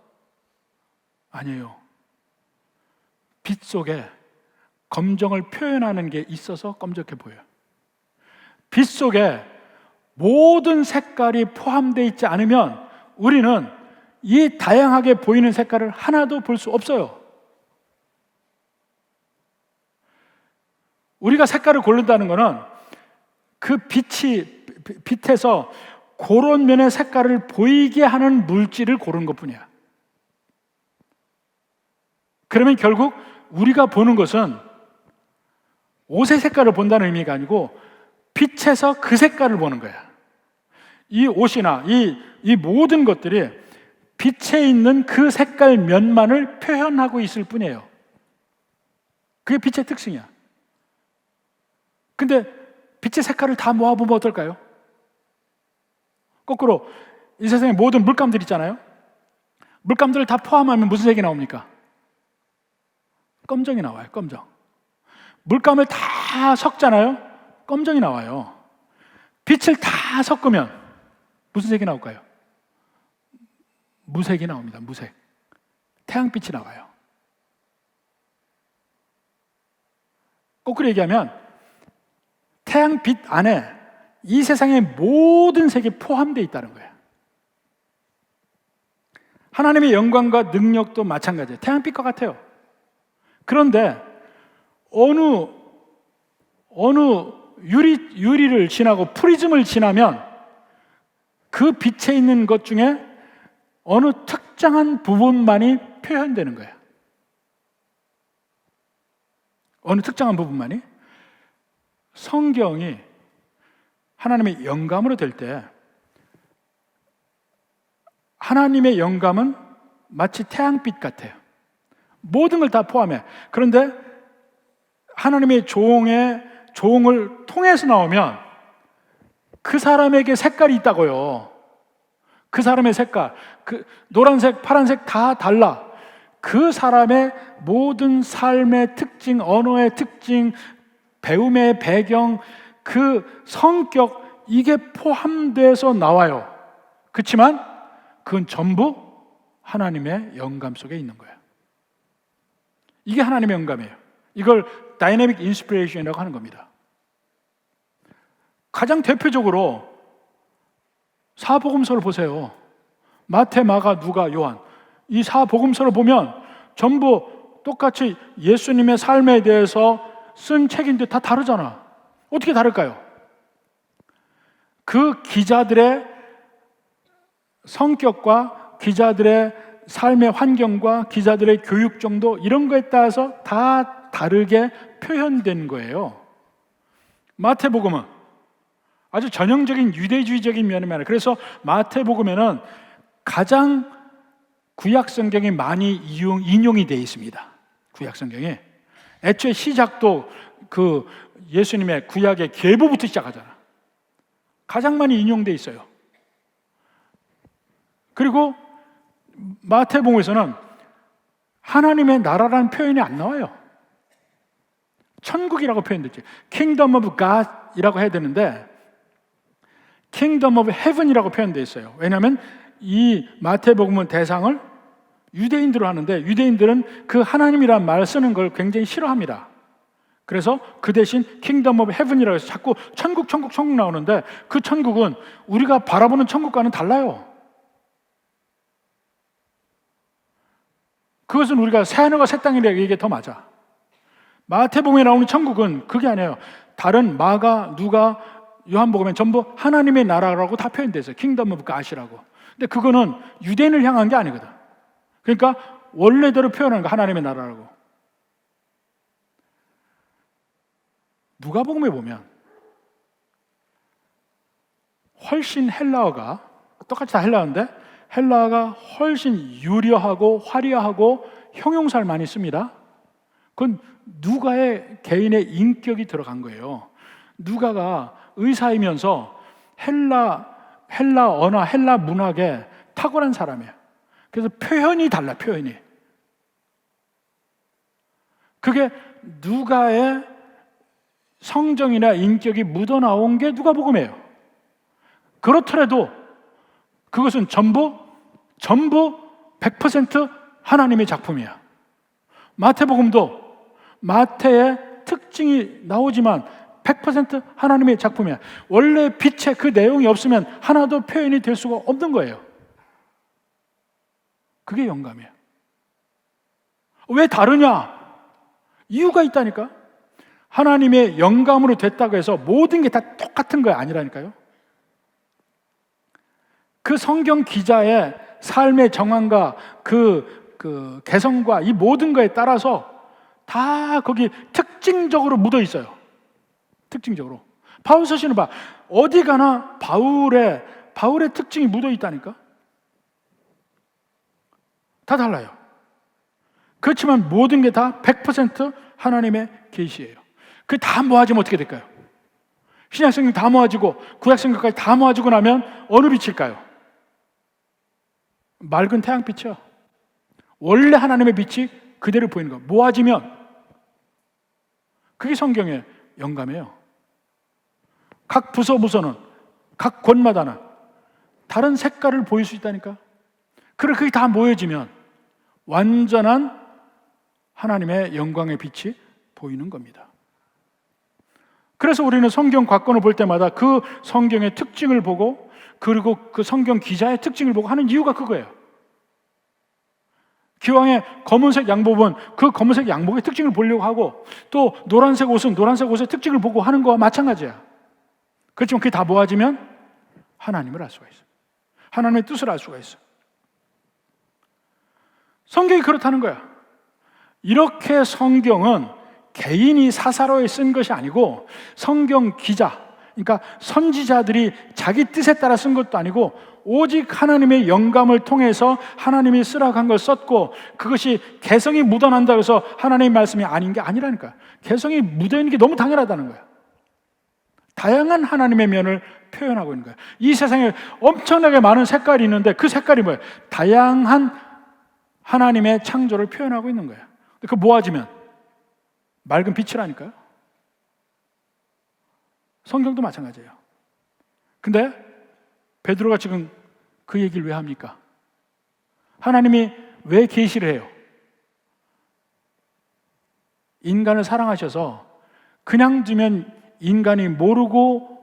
Speaker 1: 아니에요. 빛 속에 검정을 표현하는 게 있어서 검정해 보여요. 빛 속에 모든 색깔이 포함되어 있지 않으면 우리는 이 다양하게 보이는 색깔을 하나도 볼 수 없어요. 우리가 색깔을 고른다는 것은 그 빛에서 그런 면의 색깔을 보이게 하는 물질을 고른 것뿐이야. 그러면 결국 우리가 보는 것은 옷의 색깔을 본다는 의미가 아니고 빛에서 그 색깔을 보는 거야. 이 옷이나 이 모든 것들이 빛에 있는 그 색깔 면만을 표현하고 있을 뿐이에요. 그게 빛의 특징이야. 근데 빛의 색깔을 다 모아보면 어떨까요? 거꾸로 이 세상에 모든 물감들 있잖아요. 물감들을 다 포함하면 무슨 색이 나옵니까? 검정이 나와요. 검정. 물감을 다 섞잖아요. 검정이 나와요. 빛을 다 섞으면 무슨 색이 나올까요? 무색이 나옵니다. 무색. 태양빛이 나와요. 거꾸로 얘기하면 태양빛 안에 이 세상의 모든 색이 포함되어 있다는 거예요. 하나님의 영광과 능력도 마찬가지예요. 태양빛과 같아요. 그런데 어느 유리를 지나고 프리즘을 지나면 그 빛에 있는 것 중에 어느 특정한 부분만이 표현되는 거예요. 어느 특정한 부분만이. 성경이 하나님의 영감으로 될 때 하나님의 영감은 마치 태양빛 같아요. 모든 걸 다 포함해. 그런데 하나님의 종을 통해서 나오면 그 사람에게 색깔이 있다고요. 그 사람의 색깔, 그 노란색, 파란색 다 달라. 그 사람의 모든 삶의 특징, 언어의 특징, 배움의 배경, 그 성격, 이게 포함돼서 나와요. 그렇지만 그건 전부 하나님의 영감 속에 있는 거예요. 이게 하나님의 영감이에요. 이걸 다이내믹 인스피레이션이라고 하는 겁니다. 가장 대표적으로 사복음서를 보세요. 마태, 마가, 누가, 요한. 이 사복음서를 보면 전부 똑같이 예수님의 삶에 대해서 쓴 책인데 다 다르잖아. 어떻게 다를까요? 그 기자들의 성격과 기자들의 삶의 환경과 기자들의 교육 정도 이런 거에 따라서 다 다르게 표현된 거예요. 마태복음은 아주 전형적인 유대주의적인 면이 많아요. 그래서 마태복음에는 가장 구약 성경이 많이 인용이 되어 있습니다. 구약 성경에 애초에 시작도 그 예수님의 구약의 계보부터 시작하잖아. 가장 많이 인용되어 있어요. 그리고 마태복음에서는 하나님의 나라라는 표현이 안 나와요. 천국이라고 표현됐지. Kingdom of God 이라고 해야 되는데 Kingdom of Heaven이라고 표현되어 있어요. 왜냐하면 이 마태복음은 대상을 유대인들로 하는데 유대인들은 그 하나님이라는 말을 쓰는 걸 굉장히 싫어합니다. 그래서 그 대신 Kingdom of Heaven이라고 해서 자꾸 천국 나오는데 그 천국은 우리가 바라보는 천국과는 달라요. 그것은 우리가 새하늘과 새 땅이라고 얘기해 더 맞아. 마태복음에 나오는 천국은 그게 아니에요. 다른 마가, 누가, 요한복음엔 전부 하나님의 나라라고 다 표현되어 있어요. Kingdom of God이라고. 근데 그거는 유대인을 향한 게 아니거든. 그러니까 원래대로 표현하는 거 하나님의 나라라고. 누가복음에 보면 훨씬 헬라어가 똑같이 다 헬라어인데 헬라어가 훨씬 유려하고 화려하고 형용사를 많이 씁니다. 그건 누가의 개인의 인격이 들어간 거예요. 누가가 의사이면서 헬라 언어, 헬라 문학에 탁월한 사람이에요. 그래서 표현이 달라, 표현이. 그게 누가의 성정이나 인격이 묻어나온 게 누가복음이에요. 그렇더라도 그것은 전부 100% 하나님의 작품이야. 마태복음도 마태의 특징이 나오지만 100% 하나님의 작품이야. 원래 빛의 그 내용이 없으면 하나도 표현이 될 수가 없는 거예요. 그게 영감이에요. 왜 다르냐? 이유가 있다니까. 하나님의 영감으로 됐다고 해서 모든 게 다 똑같은 거 아니라니까요. 그 성경 기자의 삶의 정황과 그 개성과 이 모든 거에 따라서 다 거기 특징적으로 묻어 있어요. 특징적으로. 바울 서신을 봐. 어디 가나 바울의 특징이 묻어 있다니까. 다 달라요. 그렇지만 모든 게 다 100% 하나님의 계시예요. 그 다 모아지면 어떻게 될까요? 신약성경 다 모아지고 구약성경까지 다 모아지고 나면 어느 빛일까요? 맑은 태양빛이요. 원래 하나님의 빛이 그대로 보이는 거. 모아지면 그게 성경의 영감이에요. 각 부서는 각 권마다는 다른 색깔을 보일 수 있다니까. 그리고 그게 다 모여지면 완전한 하나님의 영광의 빛이 보이는 겁니다. 그래서 우리는 성경 관건을 볼 때마다 그 성경의 특징을 보고, 그리고 그 성경 기자의 특징을 보고 하는 이유가 그거예요. 기왕에 검은색 양복은 그 검은색 양복의 특징을 보려고 하고, 또 노란색 옷은 노란색 옷의 특징을 보고 하는 거와 마찬가지야. 그렇지만 그게 다 모아지면 하나님을 알 수가 있어요. 하나님의 뜻을 알 수가 있어요. 성경이 그렇다는 거야. 이렇게 성경은 개인이 사사로이 쓴 것이 아니고, 성경 기자, 그러니까 선지자들이 자기 뜻에 따라 쓴 것도 아니고, 오직 하나님의 영감을 통해서 하나님이 쓰라고 한 걸 썼고, 그것이 개성이 묻어난다고 해서 하나님의 말씀이 아닌 게 아니라니까요. 개성이 묻어있는 게 너무 당연하다는 거예요. 다양한 하나님의 면을 표현하고 있는 거예요. 이 세상에 엄청나게 많은 색깔이 있는데 그 색깔이 뭐예요? 다양한 하나님의 창조를 표현하고 있는 거예요. 그 모아지면 맑은 빛이라니까요. 성경도 마찬가지예요. 근데 베드로가 지금 그 얘기를 왜 합니까? 하나님이 왜 계시를 해요? 인간을 사랑하셔서 그냥 두면 인간이 모르고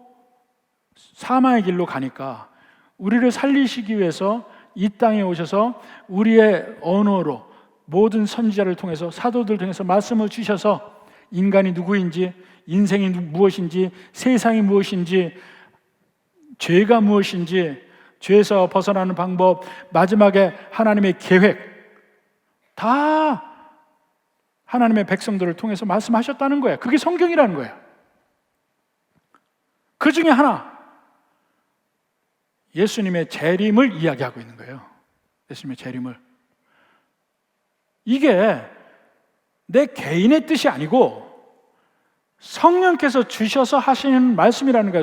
Speaker 1: 사망의 길로 가니까 우리를 살리시기 위해서 이 땅에 오셔서 우리의 언어로 모든 선지자를 통해서, 사도들 통해서 말씀을 주셔서 인간이 누구인지, 인생이 무엇인지, 세상이 무엇인지, 죄가 무엇인지, 죄에서 벗어나는 방법, 마지막에 하나님의 계획, 다 하나님의 백성들을 통해서 말씀하셨다는 거예요. 그게 성경이라는 거예요. 그 중에 하나, 예수님의 재림을 이야기하고 있는 거예요. 예수님의 재림을. 이게 내 개인의 뜻이 아니고 성령께서 주셔서 하시는 말씀이라는 거예요.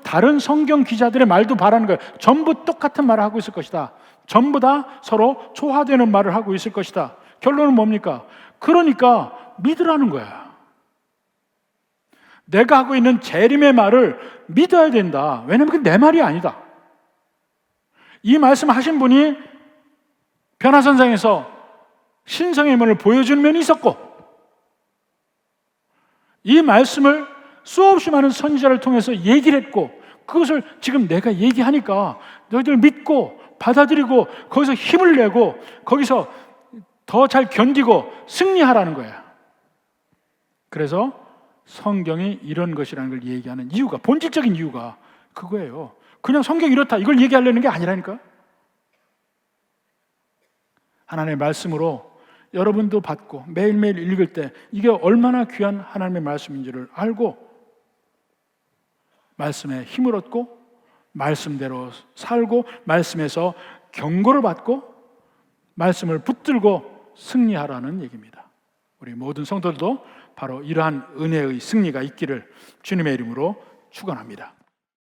Speaker 1: 다른 성경 기자들의 말도 바라는 거예요. 전부 똑같은 말을 하고 있을 것이다. 전부 다 서로 조화되는 말을 하고 있을 것이다. 결론은 뭡니까? 그러니까 믿으라는 거야. 내가 하고 있는 재림의 말을 믿어야 된다. 왜냐하면 그게 내 말이 아니다. 이 말씀을 하신 분이 변화선상에서 신성의 면을 보여주는 면이 있었고, 이 말씀을 수없이 많은 선지자를 통해서 얘기를 했고, 그것을 지금 내가 얘기하니까 너희들 믿고 받아들이고 거기서 힘을 내고 거기서 더 잘 견디고 승리하라는 거야. 그래서 성경이 이런 것이라는 걸 얘기하는 이유가, 본질적인 이유가 그거예요. 그냥 성경이 이렇다 이걸 얘기하려는 게 아니라니까. 하나님의 말씀으로 여러분도 받고 매일매일 읽을 때 이게 얼마나 귀한 하나님의 말씀인지를 알고 말씀에 힘을 얻고 말씀대로 살고 말씀에서 경고를 받고 말씀을 붙들고 승리하라는 얘기입니다. 우리 모든 성도들도 바로 이러한 은혜의 승리가 있기를 주님의 이름으로 축원합니다.